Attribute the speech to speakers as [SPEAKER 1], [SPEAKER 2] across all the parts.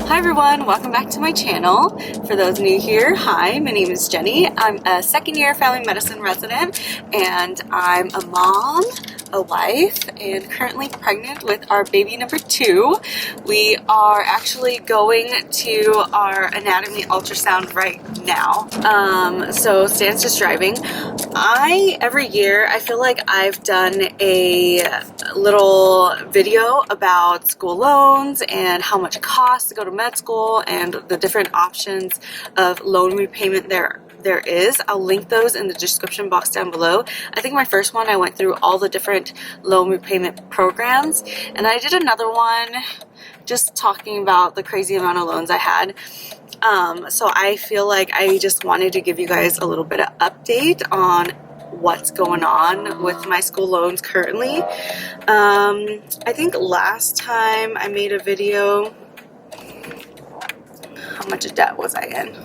[SPEAKER 1] Hi everyone, welcome back to my channel. For those new here, hi, my name is Jenny. I'm a second year family medicine resident and I'm a mom, a wife, and currently pregnant with our baby number 2. We are actually going to our anatomy ultrasound right now. So Stan's just driving. Every year, I feel like I've done a little video about school loans and how much it costs to go to med school and the different options of loan repayment there is. I'll link those in the description box down below. I think my first one I went through all the different loan repayment programs, and I did another one just talking about the crazy amount of loans I had. So I feel like I just wanted to give you guys a little bit of update on what's going on with my school loans currently. I think last time I made a video, how much of debt was I in?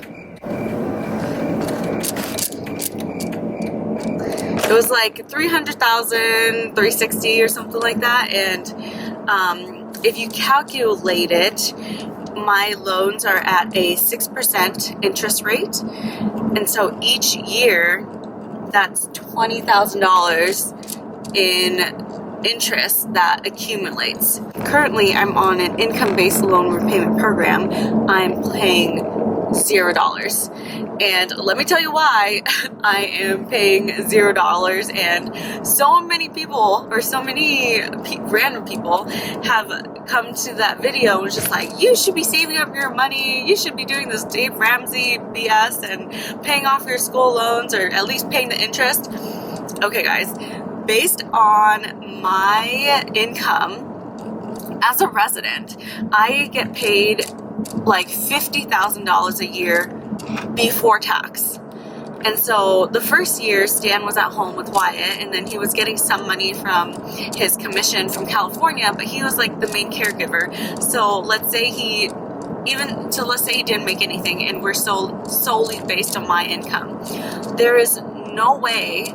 [SPEAKER 1] It was like $300,000, $360 or something like that. And if you calculate it, my loans are at a 6% interest rate. And so each year, that's $20,000 in interest that accumulates. Currently, I'm on an income-based loan repayment program. I'm paying $0. And let me tell you why I am paying $0. And so many people, or so many random people, have come to that video and was just like, you should be saving up your money. You should be doing this Dave Ramsey BS and paying off your school loans, or at least paying the interest. Okay, guys, based on my income as a resident, I get paid like $50,000 a year before tax. And so the first year, Stan was at home with Wyatt, and then he was getting some money from his commission from California, but he was like the main caregiver. So let's say he didn't make anything, and we're solely based on my income. There is no way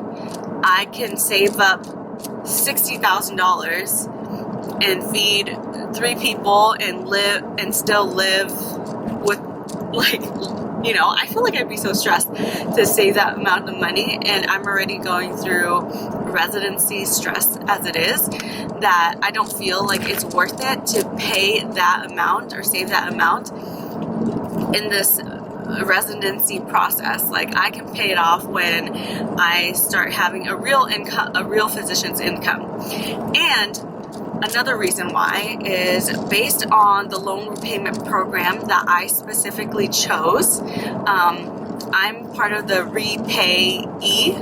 [SPEAKER 1] I can save up $60,000 and feed 3 people and still live with, like, you know, I feel like I'd be so stressed to save that amount of money, and I'm already going through residency stress as it is, that I don't feel like it's worth it to pay that amount or save that amount in this residency process. Like, I can pay it off when I start having a real income, a real physician's income. And another reason why is based on the loan repayment program that I specifically chose. I'm part of the Repay-E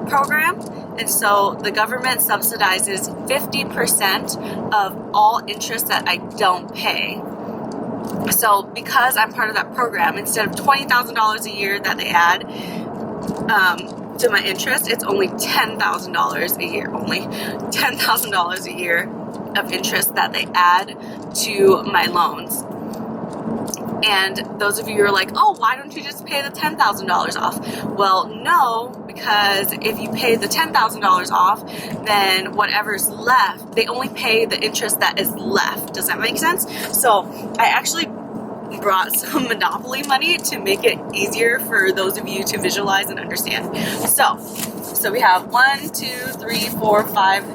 [SPEAKER 1] program, and so the government subsidizes 50% of all interest that I don't pay. So because I'm part of that program, instead of $20,000 a year that they add to my interest, it's only $10,000 a year. Only $10,000 a year of interest that they add to my loans. And those of you who are like, oh, why don't you just pay the $10,000 off? Well, no, because if you pay the $10,000 off, then whatever's left, they only pay the interest that is left. Does that make sense? So I actually brought some Monopoly money to make it easier for those of you to visualize and understand. So we have 1, 2, 3, 4, 5,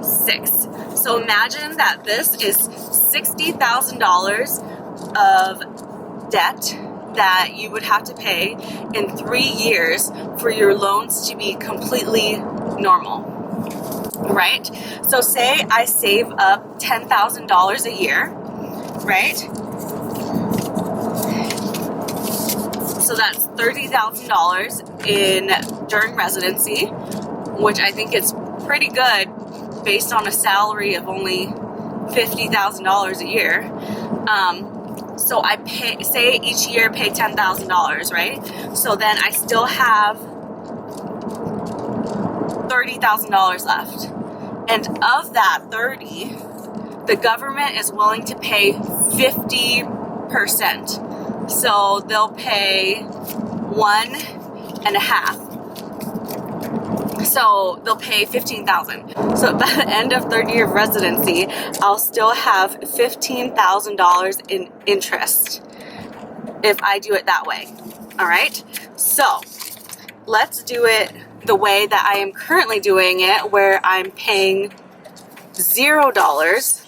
[SPEAKER 1] 6. So imagine that this is $60,000 of debt that you would have to pay in 3 years for your loans to be completely normal, right? So say I save up $10,000 a year, right? So that's $30,000 during residency, which I think is pretty good based on a salary of only $50,000 a year. So I pay, say each year pay $10,000, right? So then I still have $30,000 left. And of that 30, the government is willing to pay 50%. So they'll pay 1.5. So they'll pay $15,000. So by the end of third year of residency, I'll still have $15,000 in interest if I do it that way. All right. So let's do it the way that I am currently doing it, where I'm paying $0.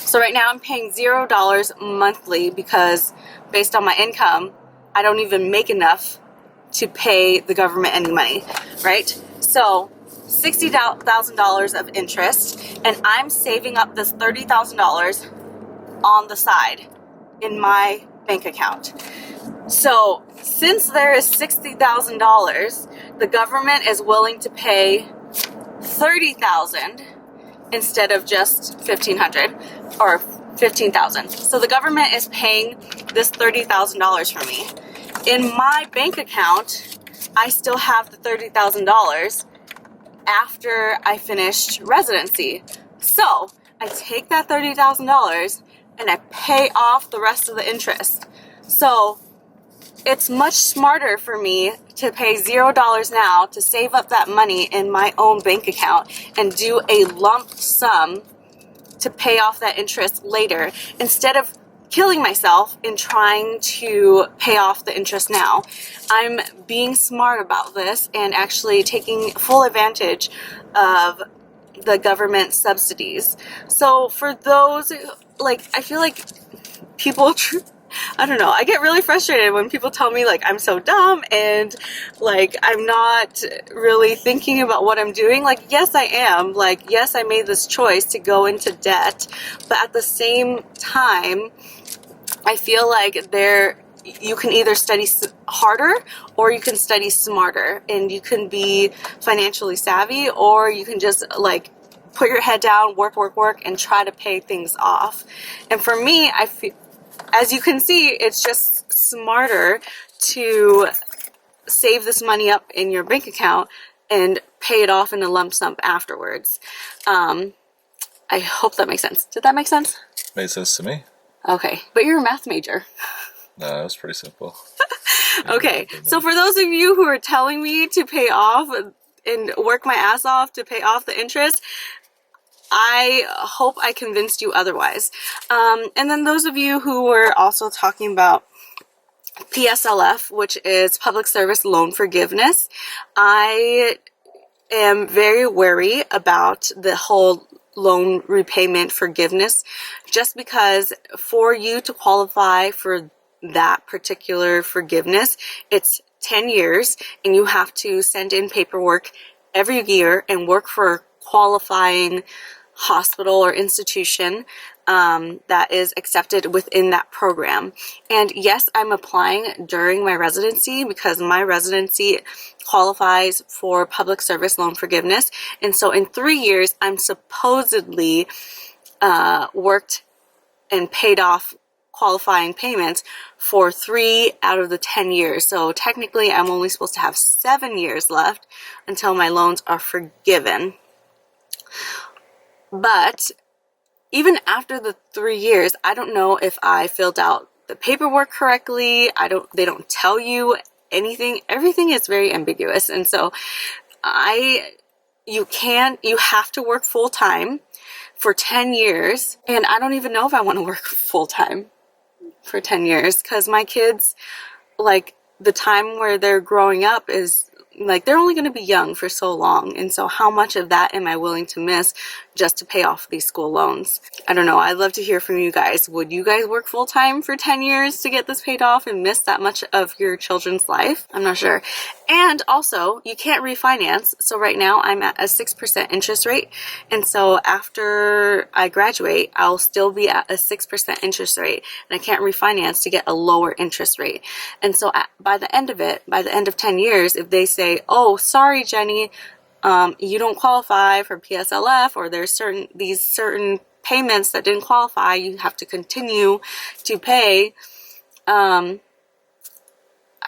[SPEAKER 1] So right now I'm paying $0 monthly because based on my income, I don't even make enough to pay the government any money, right? So $60,000 of interest, and I'm saving up this $30,000 on the side in my bank account. So since there is $60,000, the government is willing to pay $30,000 instead of just $1,500 or $15,000. So the government is paying this $30,000 for me. In my bank account, I still have the $30,000 after I finished residency. So I take that $30,000 and I pay off the rest of the interest. So it's much smarter for me to pay $0 now to save up that money in my own bank account and do a lump sum to pay off that interest later, instead of killing myself in trying to pay off the interest now. I'm being smart about this and actually taking full advantage of the government subsidies. So for those, I feel like people, I don't know, I get really frustrated when people tell me I'm so dumb and I'm not really thinking about what I'm doing. Yes, I am. Yes, I made this choice to go into debt, but at the same time, I feel like you can either study harder or you can study smarter, and you can be financially savvy, or you can just put your head down, work, and try to pay things off. And for me, I feel, as you can see, it's just smarter to save this money up in your bank account and pay it off in a lump sum afterwards. I hope that makes sense. Did that make sense?
[SPEAKER 2] Made sense to me.
[SPEAKER 1] Okay, but you're a math major.
[SPEAKER 2] No, that was pretty simple.
[SPEAKER 1] Okay, so for those of you who are telling me to pay off and work my ass off to pay off the interest, I hope I convinced you otherwise. And then those of you who were also talking about PSLF, which is Public Service Loan Forgiveness, I am very wary about the whole loan repayment forgiveness, just because for you to qualify for that particular forgiveness, it's 10 years and you have to send in paperwork every year and work for a qualifying hospital or institution that is accepted within that program. And yes, I'm applying during my residency because my residency qualifies for public service loan forgiveness. And so in 3 years, I'm supposedly worked and paid off qualifying payments for 3 out of the 10 years. So technically, I'm only supposed to have 7 years left until my loans are forgiven. But even after the 3 years, I don't know if I filled out the paperwork correctly. They don't tell you anything. Everything is very ambiguous. And so you have to work full time for 10 years. And I don't even know if I want to work full time for 10 years because my kids, the time where they're growing up is like they're only going to be young for so long, and so how much of that am I willing to miss just to pay off these school loans? I don't know. I'd love to hear from you guys. Would you guys work full-time for 10 years to get this paid off and miss that much of your children's life? I'm not sure. And also, you can't refinance. So right now I'm at a 6% interest rate, and so after I graduate I'll still be at a 6% interest rate, and I can't refinance to get a lower interest rate. And so by the end of 10 years, if they say, oh, sorry, Jenny, you don't qualify for PSLF, or there's certain payments that didn't qualify, you have to continue to pay. I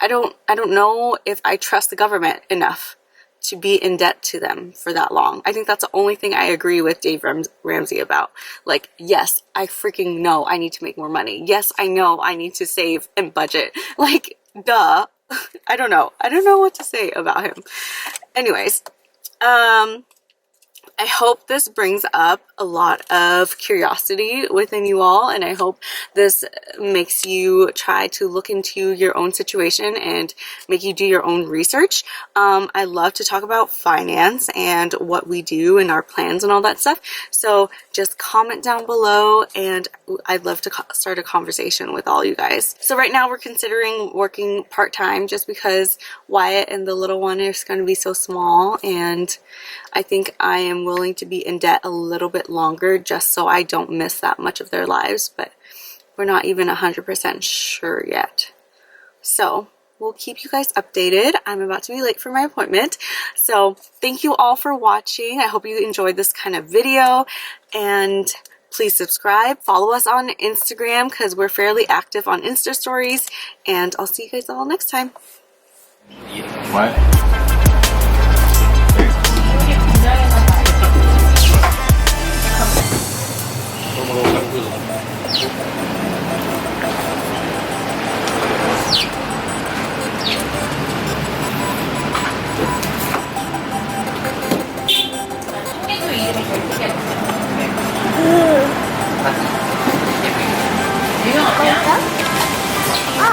[SPEAKER 1] don't know if I trust the government enough to be in debt to them for that long. I think that's the only thing I agree with Dave Ramsey about. Like, yes, I freaking know I need to make more money. Yes, I know I need to save and budget. Like, duh. I don't know what to say about him. Anyways, I hope this brings up a lot of curiosity within you all, and I hope this makes you try to look into your own situation and make you do your own research. I love to talk about finance and what we do and our plans and all that stuff, so just comment down below and I'd love to start a conversation with all you guys. So right now we're considering working part-time just because Wyatt and the little one is going to be so small, and I think I am willing to be in debt a little bit longer just so I don't miss that much of their lives, but we're not even 100% sure yet. So we'll keep you guys updated. I'm about to be late for my appointment. So thank you all for watching. I hope you enjoyed this kind of video, and please subscribe. Follow us on Instagram because we're fairly active on Insta stories, and I'll see you guys all next time.
[SPEAKER 2] What?